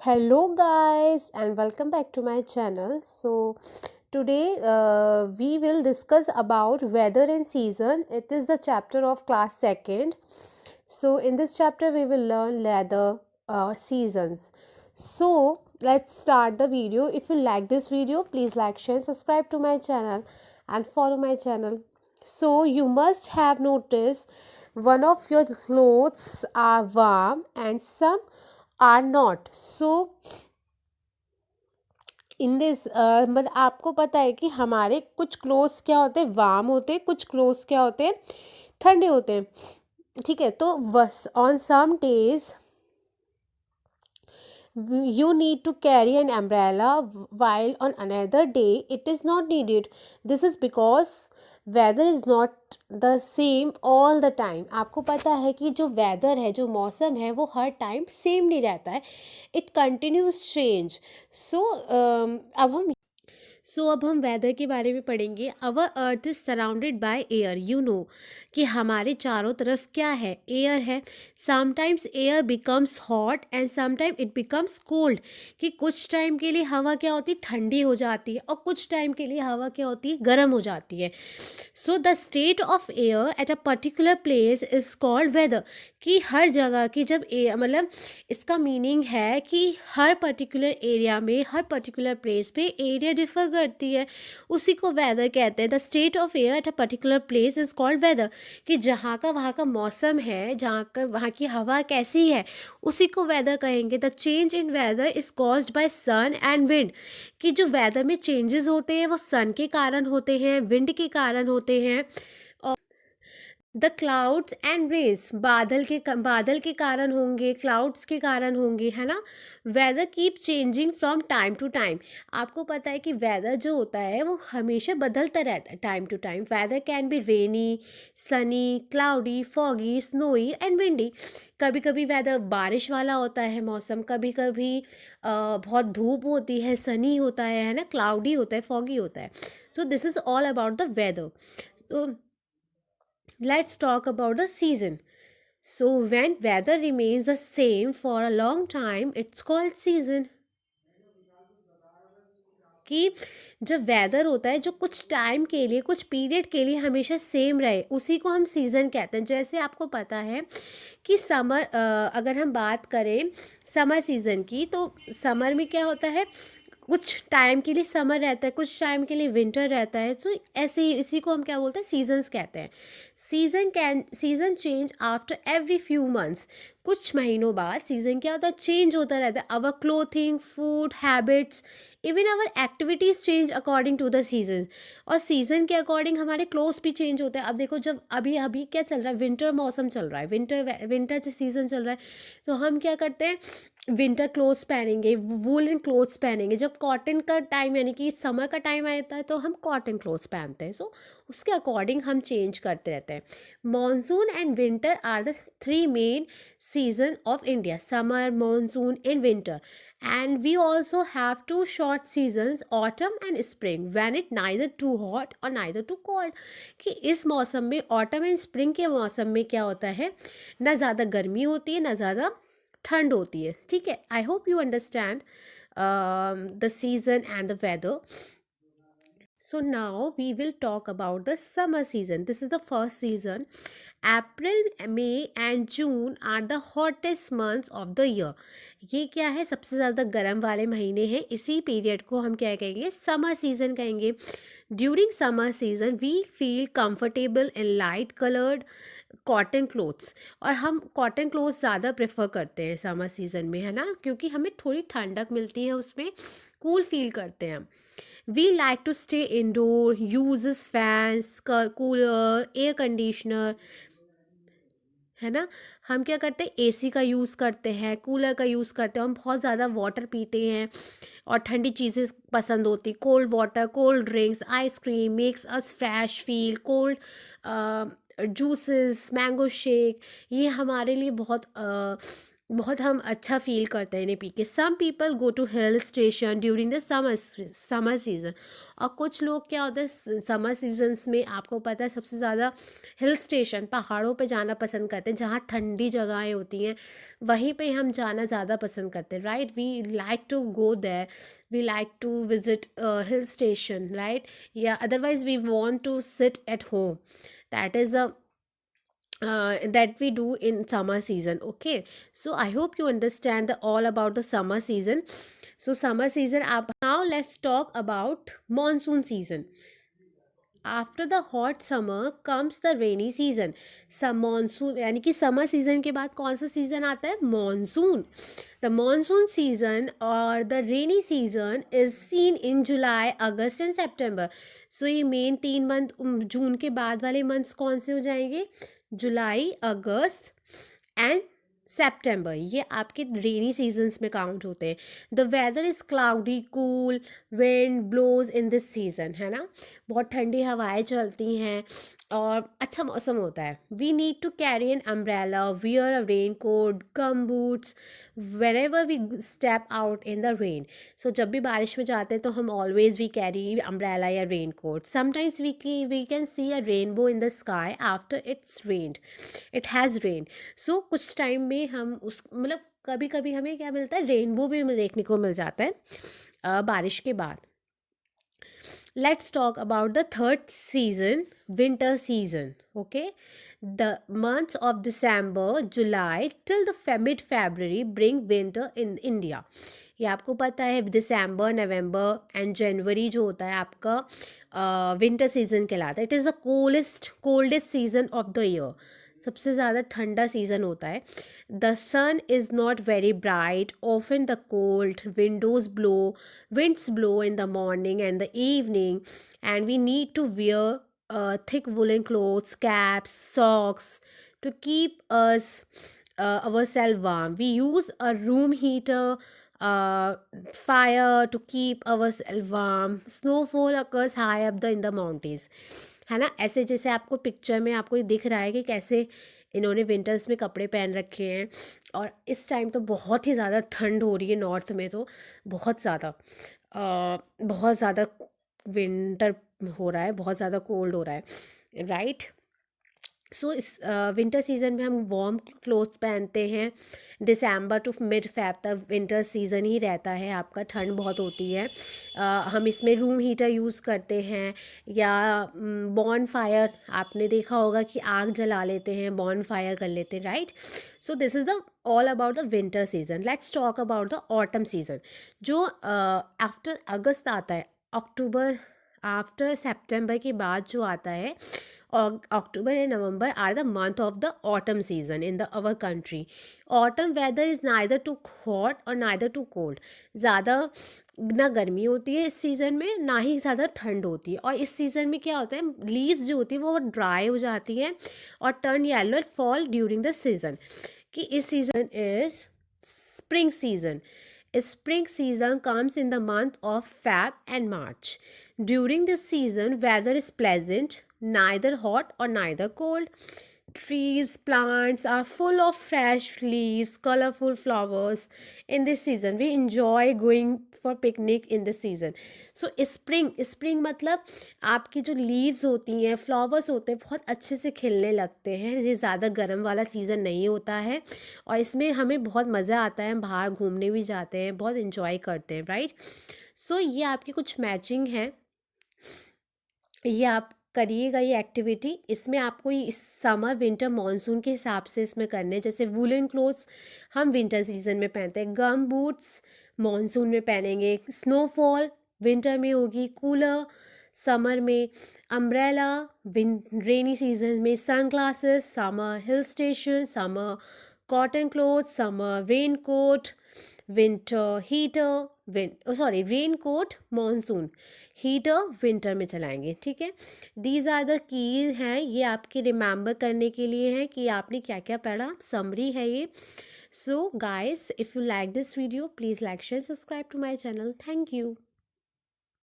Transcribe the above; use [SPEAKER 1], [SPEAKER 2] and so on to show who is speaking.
[SPEAKER 1] Hello guys and welcome back to my channel. Today we will discuss about weather and season. It is the chapter of class second. So in this chapter we will learn weather seasons. So let's start the video. If you like this video, please like, share, subscribe to my channel and follow my channel. So you must have noticed one of your clothes are warm and some are not. So in this मतलब आपको पता है कि हमारे कुछ clothes क्या होते हैं, वार्म होते हैं, कुछ क्लोथ्स क्या होते हैं, ठंडे होते हैं. ठीक है, तो बस on some days you need to carry an umbrella while on another day it is not needed. This is because weather is not the same all the time. आपको पता है कि जो वेदर है, जो मौसम है, वो हर टाइम सेम नहीं रहता है. It continues change. अब हम वेदर के बारे में पढ़ेंगे. Our earth is surrounded by air. You know कि हमारे चारों तरफ क्या है, एयर है. Sometimes air becomes hot and sometime it becomes cold. कि कुछ टाइम के लिए हवा क्या होती है, ठंडी हो जाती है, और कुछ टाइम के लिए हवा क्या होती है, गर्म हो जाती है. So the state of air at a particular place is called weather. कि हर जगह की जब मतलब इसका मीनिंग है कि हर पर्टिकुलर एरिया में, हर पर्टिकुलर प्लेस पे एरिया डिफर करती है, उसी को वेदर कहते हैं. The state of air at a particular place is called weather. कि जहाँ का वहाँ का मौसम है, जहाँ का वहाँ की हवा कैसी है, उसी को वेदर कहेंगे. The change in weather is caused by sun and wind. कि जो वेदर में चेंजेस होते हैं वो सन के कारण होते हैं, विंड के कारण होते हैं. द क्लाउड्स एंड रेन्स, बादल के कारण होंगे, क्लाउड्स के कारण होंगे, है ना. Weather keep changing from time to time. आपको पता है कि वेदर जो होता है वो हमेशा बदलता रहता है time to time. Weather can be rainy, sunny, cloudy, foggy, snowy and windy. कभी कभी वेदर बारिश वाला होता है मौसम, कभी कभी बहुत धूप होती है, सनी होता है ना, क्लाउडी होता है, फॉगी होता है. So this is all about the weather. So let's talk about the season. So when weather remains the same for a long time, it's called season. कि जब वेदर होता है जो कुछ टाइम के लिए, कुछ पीरियड के लिए हमेशा सेम रहे, उसी को हम सीज़न कहते हैं. जैसे आपको पता है कि समर, अगर हम बात करें समर सीज़न की, तो समर में क्या होता है, कुछ टाइम के लिए समर रहता है, कुछ टाइम के लिए विंटर रहता है. तो ऐसे ही इसी को हम क्या बोलते हैं, सीजन्स कहते हैं. Season change after every few months. कुछ महीनों बाद सीज़न क्या होता है, चेंज होता रहता है. Our clothing, food habits, even our activities change according to the season. और सीज़न के अकॉर्डिंग हमारे क्लोथ्स भी चेंज होते हैं. अब देखो, जब अभी अभी क्या चल रहा है, विंटर मौसम चल रहा है, विंटर जो सीज़न चल रहा है, तो हम क्या करते हैं, विंटर क्लोथ्स पहनेंगे, वूलन क्लोथ्स पहनेंगे. जब कॉटन का टाइम यानी कि समर का टाइम आता है तो हम कॉटन क्लोथ्स पहनते हैं. सो उसके अकॉर्डिंग हम चेंज करते रहते हैं. Monsoon and winter are the three main season of India: summer, monsoon and winter. And we also have two short seasons, autumn and spring, when it neither too hot or neither too cold. कि इस मौसम में, autumn and spring के मौसम में क्या होता है, ना ज़्यादा गर्मी होती है, ना ज़्यादा ठंड होती है. ठीक है, I hope you understand the season and the weather. So now we will talk about the summer season. This is the first season. April, May and June are the hottest months of the year. ये क्या है, सबसे ज़्यादा गर्म वाले महीने हैं. इसी पीरियड को हम क्या कहेंगे, समर सीजन कहेंगे. During summer season we feel comfortable in light coloured cotton clothes. और हम कॉटन क्लोथ्स ज़्यादा प्रेफर करते हैं समर सीजन में, है ना, क्योंकि हमें थोड़ी ठंडक मिलती है, उसमें कूल फील करते हैं. We like to stay indoor, uses fans, cooler, air conditioner, है ना. हम क्या करते हैं, एसी का यूज़ करते हैं, कूलर का यूज़ करते हैं. हम बहुत ज़्यादा वाटर पीते हैं और ठंडी चीज़ें पसंद होती. Cold water, cold drinks, ice cream makes us fresh feel. Cold juices, mango shake, ये हमारे लिए बहुत बहुत हम अच्छा फ़ील करते हैं इन्हें पी के। Some people go to hill station during the summer season. और कुछ लोग क्या होता है समर सीजन्स में, आपको पता है सबसे ज़्यादा हिल स्टेशन पहाड़ों पे जाना पसंद करते हैं, जहाँ ठंडी जगहें होती हैं वहीं पे हम जाना ज़्यादा पसंद करते हैं, right. We like to go there, we like to visit hill station, right. या otherwise we want to sit at home, that is a that we do in summer season. Okay, so I hope you understand all about the summer season. So summer season up. Now let's talk about monsoon season. After the hot summer comes the rainy season. Some monsoon यानी कि summer season के बाद कौन सा season आता है, monsoon. The monsoon season और the rainy season is seen in July, August and September. So ये मेन 3 मंथ, जून के बाद वाले मंथ्स कौन से हो जाएंगे, जुलाई, अगस्त एंड सेप्टेम्बर। ये आपके रेनी सीजन्स में काउंट होते हैं। The weather is cloudy, cool, wind blows in this season, है ना। बहुत ठंडी हवाएं चलती हैं और अच्छा मौसम होता है। We need to carry an umbrella, wear a raincoat, gum boots whenever we step out in the rain. So जब भी बारिश में जाते हैं तो हम ऑलवेज वी कैरी अम्ब्रेला या raincoat. Sometimes we can see a rainbow in the sky after it has rain. So कुछ टाइम में हम उस मतलब कभी कभी हमें क्या मिलता है, रेनबो भी हमें देखने को मिल जाता है बारिश के बाद। Let's talk about the third season, winter season. Okay, the months of December, July till the mid February bring winter in India. ये आपको पता है दिसंबर, नवंबर एंड जनवरी जो होता है आपका विंटर सीजन कहलाता है। It is the coldest season of the year. सबसे ज़्यादा ठंडा सीज़न होता है। The sun is not very bright, often the cold, winds blow in the morning and the evening, and we need to wear thick woolen clothes, caps, socks to keep us ourselves warm. We use a room heater, uh, fire to keep ourselves warm. Snowfall occurs high up in the mountains, है ना। ऐसे जैसे आपको picture में आपको ये दिख रहा है कि कैसे इन्होंने विंटर्स में कपड़े पहन रखे हैं। और इस टाइम तो बहुत ही ज़्यादा ठंड हो रही है नॉर्थ में, तो बहुत ज़्यादा विंटर हो रहा है, बहुत ज़्यादा कोल्ड हो रहा है, राइट। सो इस विंटर सीजन में हम वार्म क्लोथ्स पहनते हैं। दिसंबर टू मिड फेब तक विंटर सीजन ही रहता है आपका, ठंड बहुत होती है। हम इसमें रूम हीटर यूज़ करते हैं या बॉन फायर, आपने देखा होगा कि आग जला लेते हैं, बॉन फायर कर लेते हैं, right. So this is the all about the winter season. Let's talk about the autumn season, जो आफ्टर अगस्त आता है, अक्टूबर आफ्टर सितंबर के बाद जो आता है। October and November are the month of the autumn season in our country. Autumn weather is neither too hot or neither too cold. ज़्यादा ना गर्मी होती है इस सीज़न में, ना ही ज़्यादा ठंड होती है। और इस सीज़न में क्या होता है, लीव्स जो होती है वो ड्राई हो जाती हैं और turn yellow fall during the season. कि इस season is spring season. Spring season comes in the month of Feb and March. During this season, weather is pleasant, neither hot or neither cold. Trees, plants are full of fresh leaves, colorful flowers. In this season, we enjoy going for picnic in this season. So spring मतलब आपकी जो leaves होती हैं, flowers होते हैं, बहुत अच्छे से खिलने लगते हैं। ये ज़्यादा गर्म वाला सीज़न नहीं होता है और इसमें हमें बहुत मज़ा आता है। हम बाहर घूमने भी जाते हैं, बहुत इंजॉय करते हैं, राइट। सो ये आपकी कुछ मैचिंग है, ये आप करिएगा ये एक्टिविटी। इसमें आपको इस समर विंटर मानसून के हिसाब से इसमें करने, जैसे वुलन क्लोथ्स हम विंटर सीजन में पहनते हैं, गम बूट्स मानसून में पहनेंगे, स्नोफॉल विंटर में होगी, कूलर समर में, अम्ब्रेला रेनी सीजन में, sunglasses summer, hill station summer, cotton cloth summer, raincoat winter, heater raincoat monsoon, heater winter में चलाएंगे, ठीक है। दीज आर द कीज हैं, ये आपके रिमेंबर करने के लिए है कि आपने क्या क्या पढ़ा, समरी है ये। So guys, if you like this video please like share subscribe to my channel. Thank you.